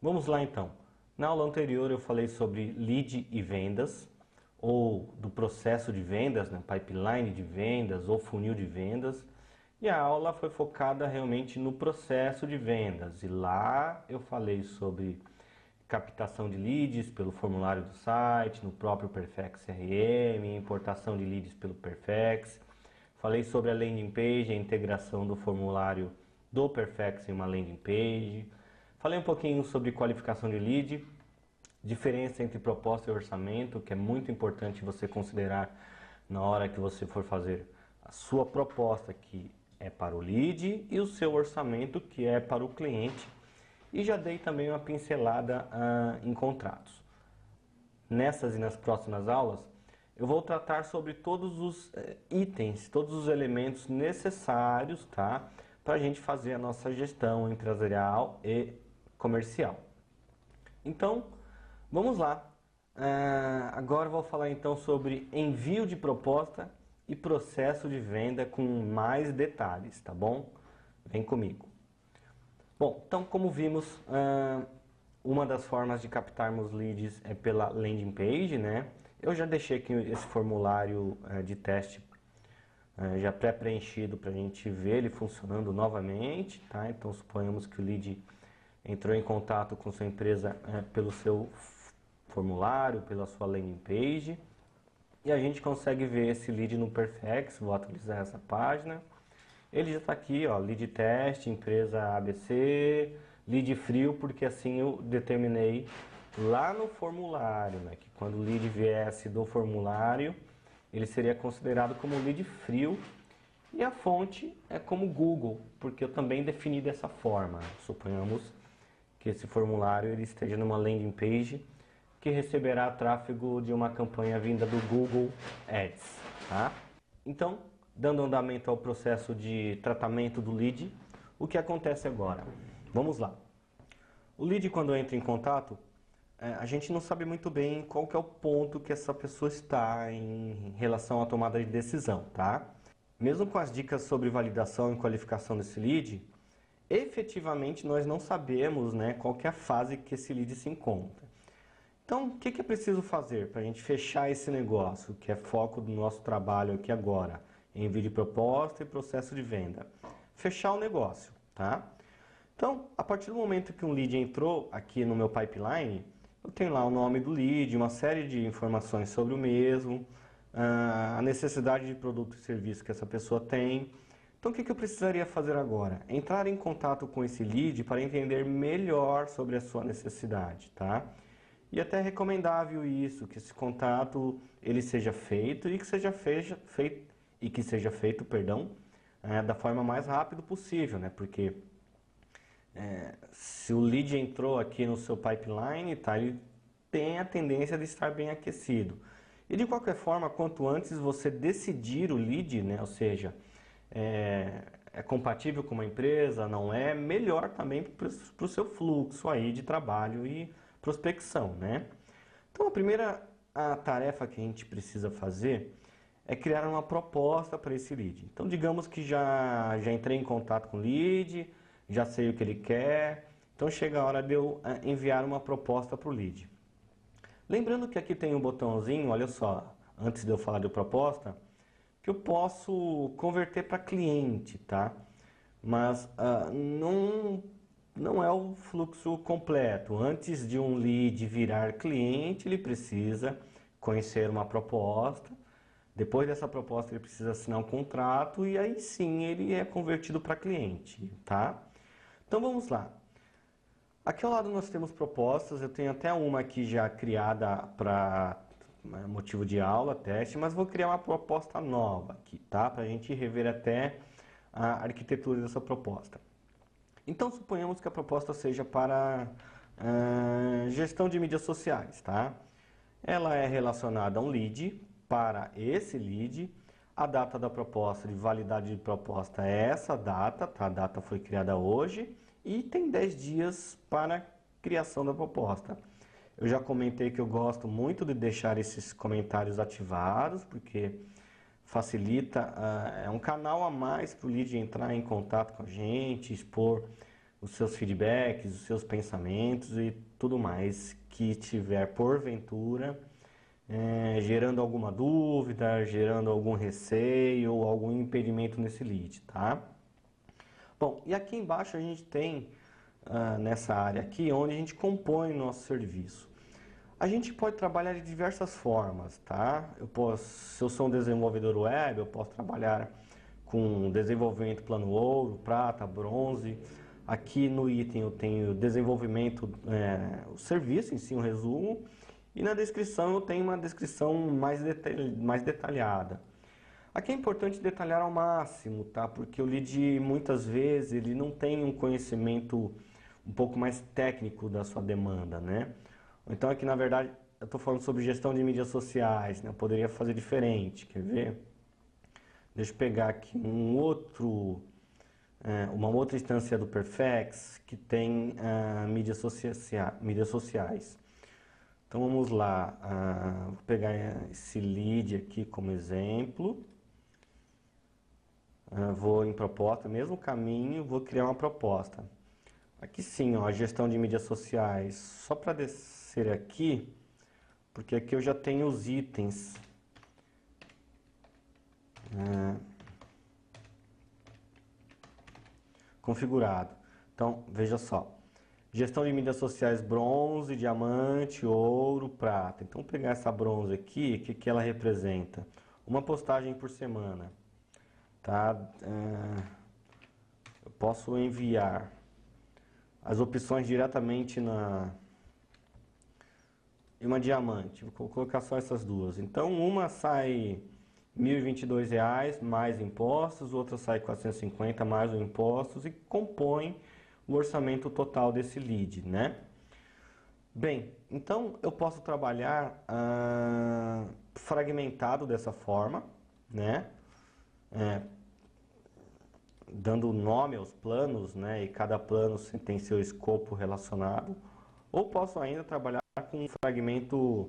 Vamos lá então. Na aula anterior eu falei sobre lead e vendas, ou do processo de vendas, né? Pipeline de vendas ou funil de vendas. E a aula foi focada realmente no processo de vendas. E lá eu falei sobre captação de leads pelo formulário do site, no próprio Perfex CRM, importação de leads pelo Perfex. Falei sobre a landing page, a integração do formulário do Perfex em uma landing page. Falei um pouquinho sobre qualificação de lead, diferença entre proposta e orçamento, que é muito importante você considerar na hora que você for fazer a sua proposta, que é para o lead, e o seu orçamento, que é para o cliente. E já dei também uma pincelada em contratos. Nessas e nas próximas aulas, eu vou tratar sobre todos os itens, todos os elementos necessários, tá, para a gente fazer a nossa gestão empresarial e comercial. Então, vamos lá. Agora eu vou falar então sobre envio de proposta e processo de venda com mais detalhes, tá bom? Vem comigo. Bom, então como vimos, uma das formas de captarmos leads é pela landing page, né? Eu já deixei aqui esse formulário de teste já pré-preenchido para a gente ver ele funcionando novamente, tá? Então suponhamos que o lead entrou em contato com sua empresa pelo seu formulário, pela sua landing page, e a gente consegue ver esse lead no Perfex. Vou atualizar essa página. Ele já está aqui, ó, lead teste, empresa ABC, lead frio, porque assim eu determinei lá no formulário, né, que quando o lead viesse do formulário, ele seria considerado como lead frio, e a fonte é como Google, porque eu também defini dessa forma. Suponhamos que esse formulário ele esteja numa landing page que receberá tráfego de uma campanha vinda do Google Ads, tá? Então, dando andamento ao processo de tratamento do lead, o que acontece agora? Vamos lá. O lead, quando entra em contato, a gente não sabe muito bem qual que é o ponto que essa pessoa está em relação à tomada de decisão, tá? Mesmo com as dicas sobre validação e qualificação desse lead, efetivamente nós não sabemos, né, qual que é a fase que esse lead se encontra. Então, o que é preciso fazer para a gente fechar esse negócio, que é foco do nosso trabalho aqui agora, envio de proposta e processo de venda? Fechar o negócio, tá? Então, a partir do momento que um lead entrou aqui no meu pipeline, eu tenho lá o nome do lead, uma série de informações sobre o mesmo, a necessidade de produto e serviço que essa pessoa tem. Então, o que eu precisaria fazer agora? Entrar em contato com esse lead para entender melhor sobre a sua necessidade, tá? E até é recomendável isso, que esse contato ele seja feito e que seja feito, da forma mais rápida possível, né? Porque se o lead entrou aqui no seu pipeline, tá, ele tem a tendência de estar bem aquecido. E de qualquer forma, quanto antes você decidir o lead, né? Ou seja, é compatível com uma empresa, não é, melhor também para o seu fluxo aí de trabalho e prospecção, né? Então a tarefa que a gente precisa fazer é criar uma proposta para esse lead. Então digamos que já entrei em contato com o lead, já sei o que ele quer, então chega a hora de eu enviar uma proposta para o lead. Lembrando que aqui tem um botãozinho, olha só, antes de eu falar de proposta, que eu posso converter para cliente, tá? Mas não é o fluxo completo. Antes de um lead virar cliente, ele precisa conhecer uma proposta. Depois dessa proposta, ele precisa assinar um contrato e aí sim ele é convertido para cliente, tá? Então vamos lá. Aqui ao lado nós temos propostas. Eu tenho até uma aqui já criada para motivo de aula, teste, mas vou criar uma proposta nova aqui, tá? Para a gente rever até a arquitetura dessa proposta. Então suponhamos que a proposta seja para gestão de mídias sociais, tá? Ela é relacionada a um lead, para esse lead, a data da proposta, de validade de proposta é essa data, tá? A data foi criada hoje e tem 10 dias para a criação da proposta. Eu já comentei que eu gosto muito de deixar esses comentários ativados, porque facilita, é um canal a mais para o lead entrar em contato com a gente, expor os seus feedbacks, os seus pensamentos e tudo mais que tiver porventura gerando alguma dúvida, gerando algum receio ou algum impedimento nesse lead, tá? Bom, e aqui embaixo a gente tem nessa área aqui onde a gente compõe o nosso serviço. A gente pode trabalhar de diversas formas, tá? Se eu sou um desenvolvedor web, eu posso trabalhar com desenvolvimento plano ouro, prata, bronze. Aqui no item eu tenho desenvolvimento, o serviço em si, um resumo. E na descrição eu tenho uma descrição mais detalhada. Aqui é importante detalhar ao máximo, tá? Porque o lead muitas vezes ele não tem um conhecimento um pouco mais técnico da sua demanda, né? Então aqui na verdade eu estou falando sobre gestão de mídias sociais, né? Eu poderia fazer diferente, quer ver? Deixa eu pegar aqui uma outra instância do Perfex que tem mídias sociais. Então vamos lá, vou pegar esse lead aqui como exemplo, vou em proposta, mesmo caminho, vou criar uma proposta. Aqui sim, ó, a gestão de mídias sociais, só para descer aqui, porque aqui eu já tenho os itens configurado. Então veja só, gestão de mídias sociais bronze, diamante, ouro, prata. Então, vou pegar essa bronze aqui, o que ela representa? Uma postagem por semana. Tá? Eu posso enviar as opções diretamente em uma diamante. Vou colocar só essas duas. Então, uma sai R$ 1.022 mais impostos, outra sai R$ 450 mais os impostos e compõe o orçamento total desse lead, né? Bem, então eu posso trabalhar fragmentado dessa forma, né? Dando nome aos planos, né? E cada plano tem seu escopo relacionado. Ou posso ainda trabalhar com um fragmento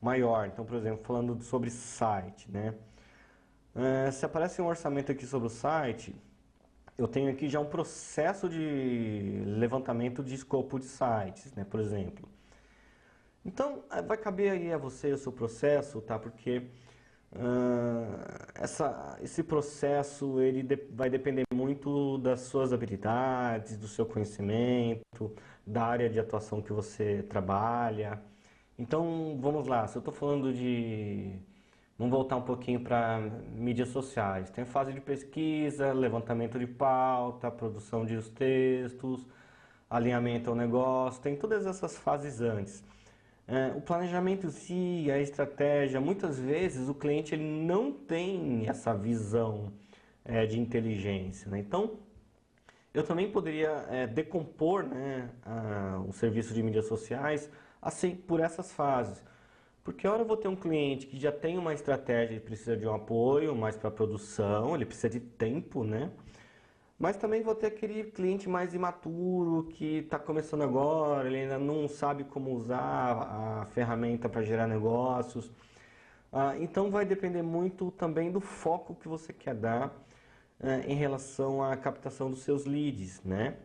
maior. Então, por exemplo, falando sobre site, né? Se aparece um orçamento aqui sobre o site, eu tenho aqui já um processo de levantamento de escopo de sites, né, por exemplo. Então, vai caber aí a você o seu processo, tá? Porque esse processo vai depender muito das suas habilidades, do seu conhecimento, da área de atuação que você trabalha. Então, vamos lá, se eu estou falando vamos voltar um pouquinho para mídias sociais. Tem fase de pesquisa, levantamento de pauta, produção de os textos, alinhamento ao negócio, tem todas essas fases antes. O planejamento em si, a estratégia, muitas vezes o cliente ele não tem essa visão de inteligência, né? Então, eu também poderia decompor, né, o serviço de mídias sociais assim por essas fases. Porque a hora eu vou ter um cliente que já tem uma estratégia e precisa de um apoio mais para produção, ele precisa de tempo, né? Mas também vou ter aquele cliente mais imaturo que está começando agora, ele ainda não sabe como usar a ferramenta para gerar negócios. Então vai depender muito também do foco que você quer dar em relação à captação dos seus leads, né?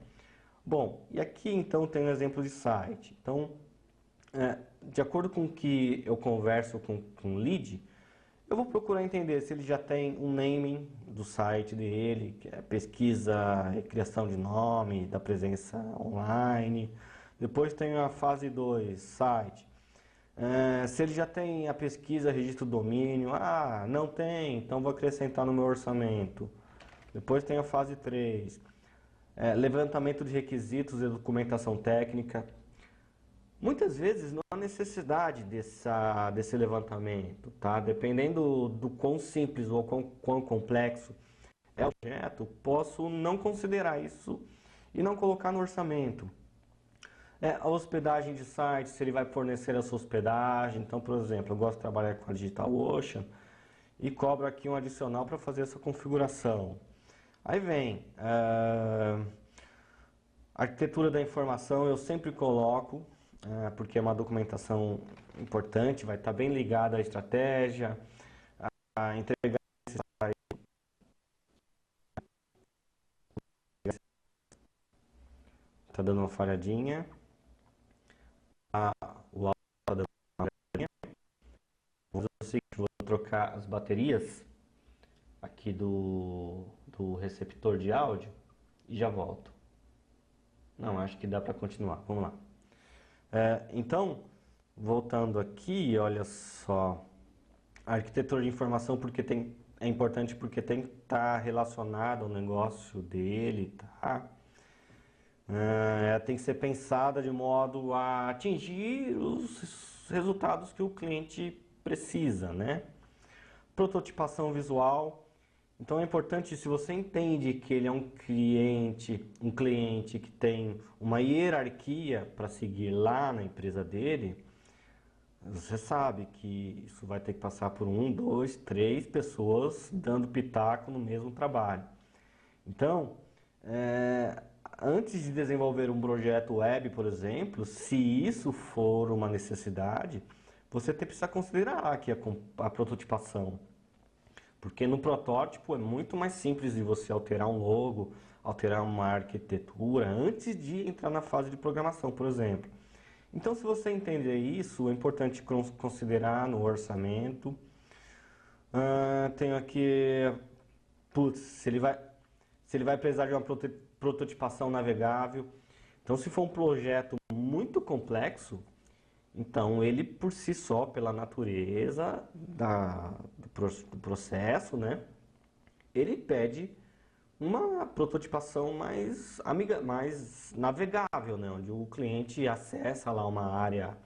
Bom, e aqui então tem um exemplo de site. Então, de acordo com o que eu converso com o lead, eu vou procurar entender se ele já tem um naming do site dele, que é pesquisa, criação de nome, da presença online. Depois tem a fase 2, site. Se ele já tem a pesquisa, registro do domínio. Ah, não tem, então vou acrescentar no meu orçamento. Depois tem a fase 3, levantamento de requisitos e documentação técnica. Muitas vezes não há necessidade desse levantamento, tá? Dependendo do quão simples ou quão complexo é o projeto, posso não considerar isso e não colocar no orçamento. A hospedagem de site, se ele vai fornecer a sua hospedagem. Então, por exemplo, eu gosto de trabalhar com a DigitalOcean e cobro aqui um adicional para fazer essa configuração. Aí vem arquitetura da informação, eu sempre coloco, porque é uma documentação importante, vai estar bem ligada à estratégia, a entregar Tá dando uma falhadinha. O áudio tá dando uma falhadinha. Vou fazer o seguinte, vou trocar as baterias aqui do receptor de áudio e já volto. Não, acho que dá para continuar. Vamos lá. Então, voltando aqui, olha só. A arquitetura de informação é importante porque tem que estar relacionado ao negócio dele, tá? Tem que ser pensada de modo a atingir os resultados que o cliente precisa, né? Prototipação visual. Então é importante, se você entende que ele é um cliente que tem uma hierarquia para seguir lá na empresa dele, você sabe que isso vai ter que passar por 1, 2, 3 pessoas dando pitaco no mesmo trabalho. Então, antes de desenvolver um projeto web, por exemplo, se isso for uma necessidade, você precisa considerar aqui a prototipação. Porque no protótipo é muito mais simples de você alterar um logo, alterar uma arquitetura, antes de entrar na fase de programação, por exemplo. Então, se você entender isso, é importante considerar no orçamento. Tenho aqui, se ele vai precisar de uma prototipação navegável. Então, se for um projeto muito complexo, então ele por si só, pela natureza do processo, né, ele pede uma prototipação mais navegável, né, onde o cliente acessa lá uma área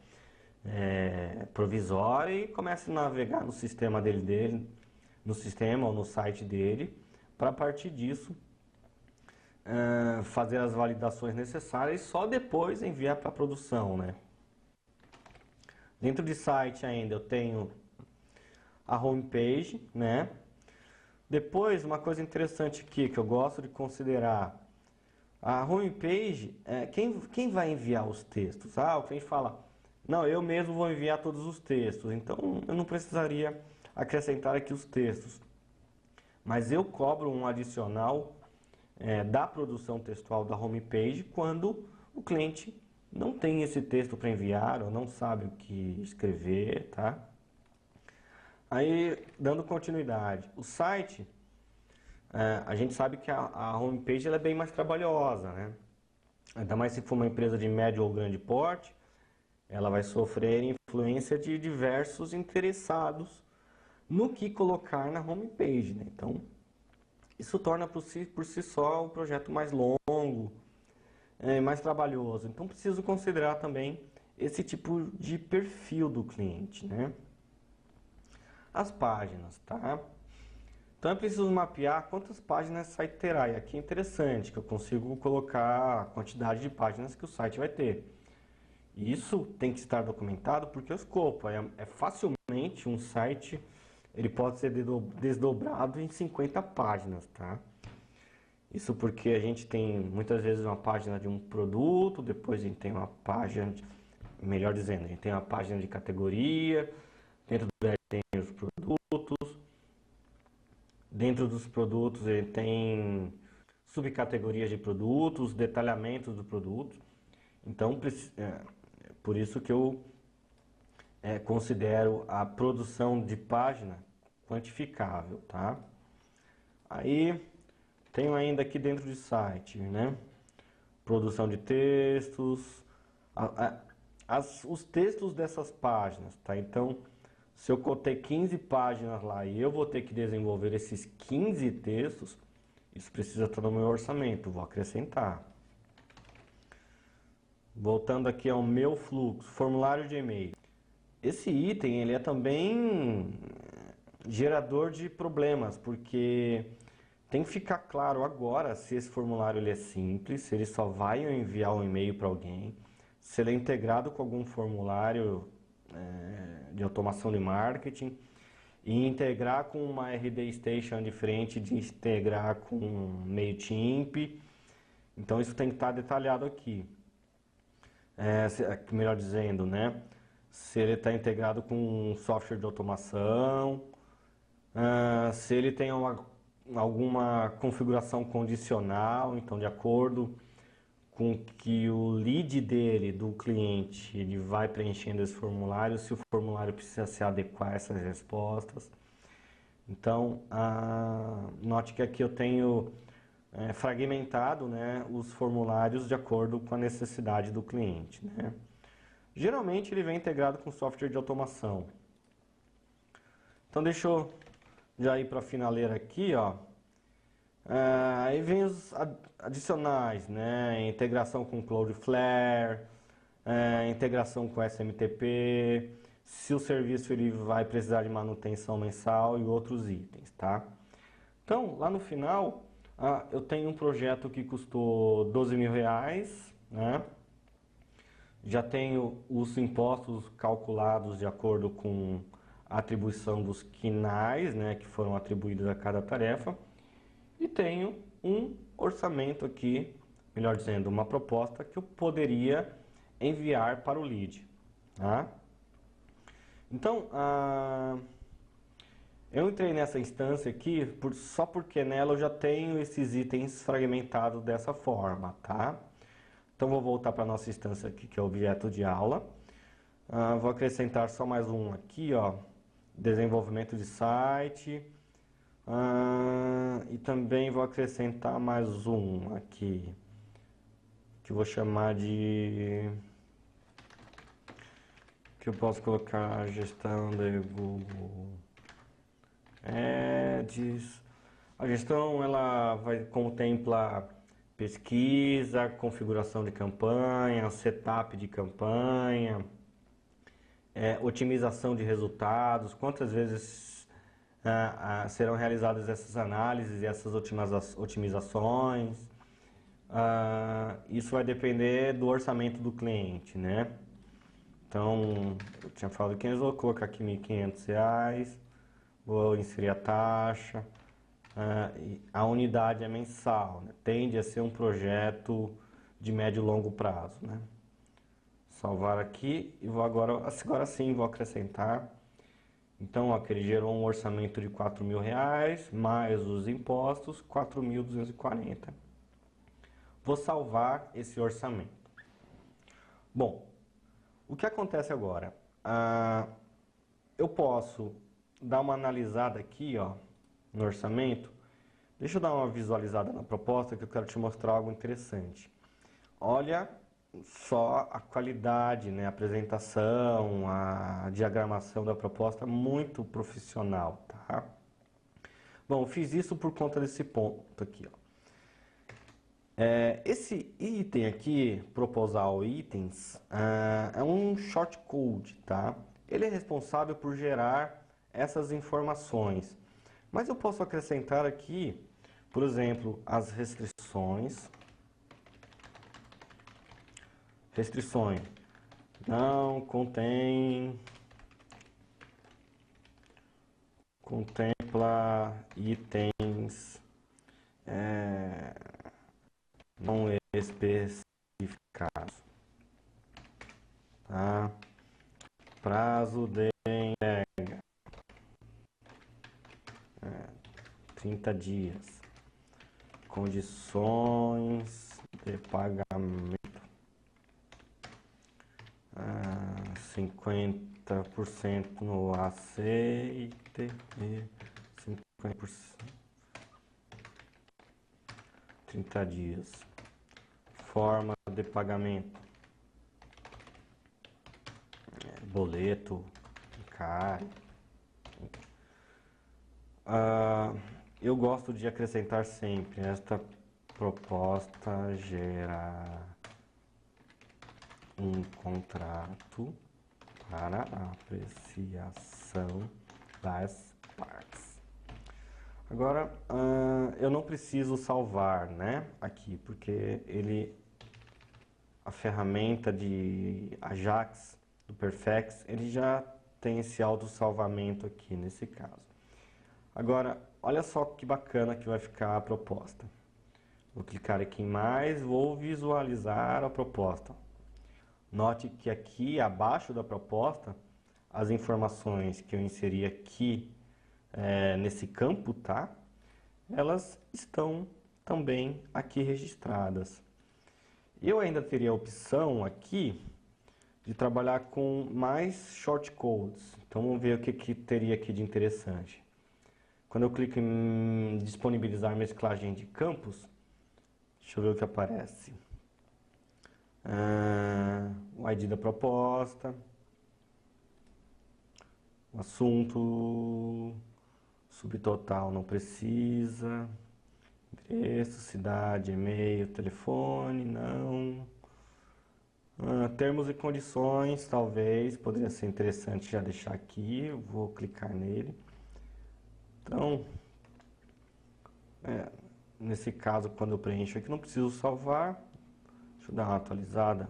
provisória e começa a navegar no sistema no sistema ou no site dele, para a partir disso fazer as validações necessárias e só depois enviar para a produção, né? Dentro de site ainda eu tenho a homepage, né? Depois, uma coisa interessante aqui que eu gosto de considerar, a homepage, quem vai enviar os textos? O cliente fala, não, eu mesmo vou enviar todos os textos, então eu não precisaria acrescentar aqui os textos. Mas eu cobro um adicional da produção textual da homepage quando o cliente não tem esse texto para enviar ou não sabe o que escrever, tá? Aí, dando continuidade, o site, a gente sabe que a homepage ela é bem mais trabalhosa, né? Ainda mais se for uma empresa de médio ou grande porte, ela vai sofrer influência de diversos interessados no que colocar na homepage, né? Então, isso torna por si só um projeto mais longo, mais trabalhoso. Então, preciso considerar também esse tipo de perfil do cliente, né? As páginas, tá? Então, eu preciso mapear quantas páginas o site terá. E aqui é interessante que eu consigo colocar a quantidade de páginas que o site vai ter. E isso tem que estar documentado porque o escopo é facilmente um site, ele pode ser desdobrado em 50 páginas, tá? Isso porque a gente tem muitas vezes uma página de um produto, depois a gente tem uma página, melhor dizendo, a gente tem uma página de categoria, dentro dela tem os produtos, dentro dos produtos ele tem subcategorias de produtos, detalhamentos do produto. Então, por isso que eu considero a produção de página quantificável, tá? Aí tenho ainda aqui dentro do site, né? Produção de textos, os textos dessas páginas, tá? Então, se eu cotei 15 páginas lá e eu vou ter que desenvolver esses 15 textos, isso precisa estar no meu orçamento, vou acrescentar. Voltando aqui ao meu fluxo, formulário de e-mail. Esse item ele é também gerador de problemas, porque tem que ficar claro agora se esse formulário ele é simples, se ele só vai enviar um e-mail para alguém, se ele é integrado com algum formulário de automação de marketing, e integrar com uma RD Station diferente de integrar com MailChimp. Então isso tem que estar detalhado aqui. Melhor dizendo, né? Se ele está integrado com um software de automação, se ele tem alguma configuração condicional, então de acordo com que o lead dele, do cliente, ele vai preenchendo esse formulário, se o formulário precisa se adequar a essas respostas. Então, note que aqui eu tenho fragmentado, né, os formulários de acordo com a necessidade do cliente, né? Geralmente ele vem integrado com software de automação. Então deixa eu já ir para a finaleira aqui, ó. Aí vem os adicionais, né? Integração com Cloudflare, integração com SMTP, se o serviço ele vai precisar de manutenção mensal e outros itens, tá? Então, lá no final, eu tenho um projeto que custou R$ 12.000, né? Já tenho os impostos calculados de acordo com a atribuição dos quinais, né, que foram atribuídos a cada tarefa. E tenho um orçamento aqui, melhor dizendo, uma proposta que eu poderia enviar para o lead. Tá? Então, eu entrei nessa instância aqui só porque nela eu já tenho esses itens fragmentados dessa forma. Tá? Então, vou voltar para a nossa instância aqui, que é o objeto de aula. Vou acrescentar só mais um aqui, ó, desenvolvimento de site. E também vou acrescentar mais um aqui, que eu vou chamar de... que eu posso colocar gestão de Google Ads. A gestão, ela contempla pesquisa, configuração de campanha, setup de campanha, otimização de resultados, quantas vezes serão realizadas essas análises e essas otimizações. Isso vai depender do orçamento do cliente, né? Então, eu tinha falado 500, vou colocar aqui R$ 1.500, vou inserir a taxa. A unidade é mensal, né? Tende a ser um projeto de médio e longo prazo, né? Salvar aqui e vou agora sim vou acrescentar. Então, ó, que ele gerou um orçamento de R$ 4.000, mais os impostos, 4.240. Vou salvar esse orçamento. Bom, o que acontece agora? Eu posso dar uma analisada aqui, ó, no orçamento. Deixa eu dar uma visualizada na proposta que eu quero te mostrar algo interessante. Olha só a qualidade, né, a apresentação, a diagramação da proposta, muito profissional, tá? Bom, eu fiz isso por conta desse ponto aqui, ó. Esse item aqui, Proposal Itens, é um shortcode, tá? Ele é responsável por gerar essas informações, mas eu posso acrescentar aqui, por exemplo, as restrições. Restrições. Não contempla itens não especificados. Tá? Prazo de entrega 30 dias. Condições de pagamento 50% no aceite e 50% 30 dias. Forma de pagamento: boleto, CAR. Eu gosto de acrescentar sempre: esta proposta gera um contrato para a apreciação das partes. Agora, eu não preciso salvar, né, aqui, porque a ferramenta de Ajax do Perfex, ele já tem esse autossalvamento aqui nesse caso. Agora, olha só que bacana que vai ficar a proposta. Vou clicar aqui em mais, vou visualizar a proposta. Note que aqui abaixo da proposta, as informações que eu inseri aqui nesse campo, tá? Elas estão também aqui registradas. Eu ainda teria a opção aqui de trabalhar com mais shortcodes. Então vamos ver o que teria aqui de interessante. Quando eu clico em disponibilizar mesclagem de campos, deixa eu ver o que aparece. O ID da proposta, o assunto, subtotal não precisa, endereço, cidade, e-mail, telefone, não. Termos e condições, talvez, poderia ser interessante já deixar aqui, eu vou clicar nele. Então, nesse caso, quando eu preencho aqui, não preciso salvar. Deixa eu dar uma atualizada.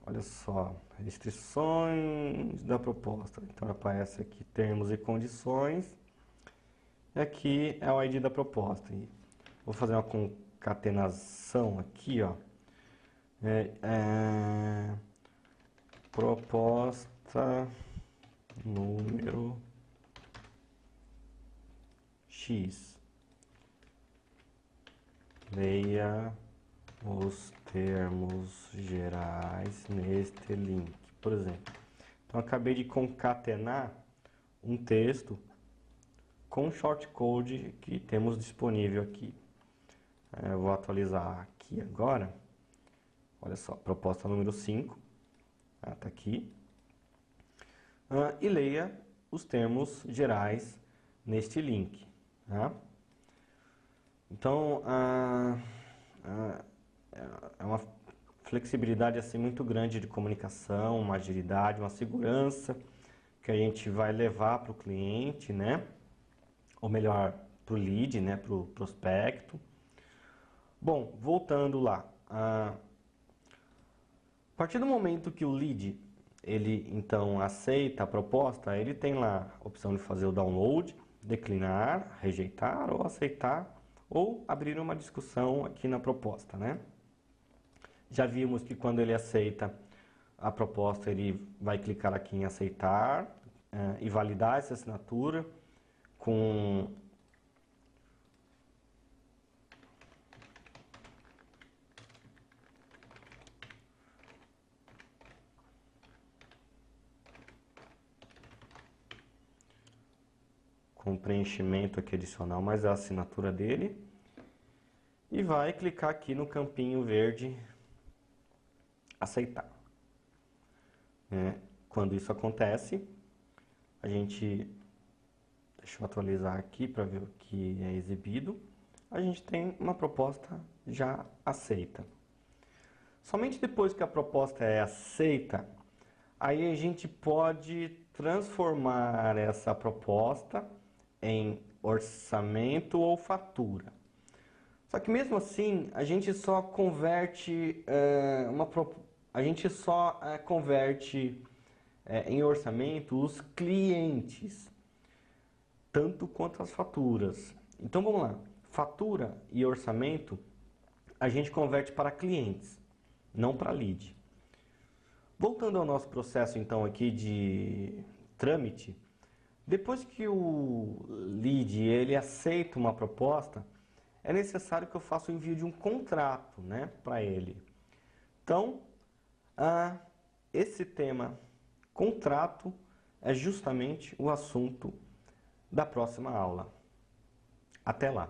Olha só, restrições da proposta. Então aparece aqui termos e condições. E aqui é o ID da proposta. E vou fazer uma concatenação aqui, ó. Proposta número X. Leia os termos gerais neste link, por exemplo. Então, acabei de concatenar um texto com o shortcode que temos disponível aqui. Eu vou atualizar aqui agora. Olha só, proposta número 5. Está aqui. E leia os termos gerais neste link. Tá? Então, é uma flexibilidade assim muito grande de comunicação, uma agilidade, uma segurança que a gente vai levar para o cliente, né? Ou melhor, para o lead, né? Para o prospecto. Bom, voltando lá. A partir do momento que o lead, ele então aceita a proposta, ele tem lá a opção de fazer o download, declinar, rejeitar ou aceitar, ou abrir uma discussão aqui na proposta, né? Já vimos que quando ele aceita a proposta, ele vai clicar aqui em aceitar e validar essa assinatura com preenchimento aqui adicional, mais a assinatura dele. E vai clicar aqui no campinho verde aceitar. Quando isso acontece, a gente, deixa eu atualizar aqui para ver o que é exibido, a gente tem uma proposta já aceita. Somente depois que a proposta é aceita, aí a gente pode transformar essa proposta em orçamento ou fatura. Só que mesmo assim, a gente só converte em orçamento os clientes, tanto quanto as faturas. Então vamos lá, fatura e orçamento a gente converte para clientes, não para lead. Voltando ao nosso processo então aqui de trâmite, depois que o lead ele aceita uma proposta, é necessário que eu faça o envio de um contrato, né, para ele. Então, esse tema contrato é justamente o assunto da próxima aula. Até lá!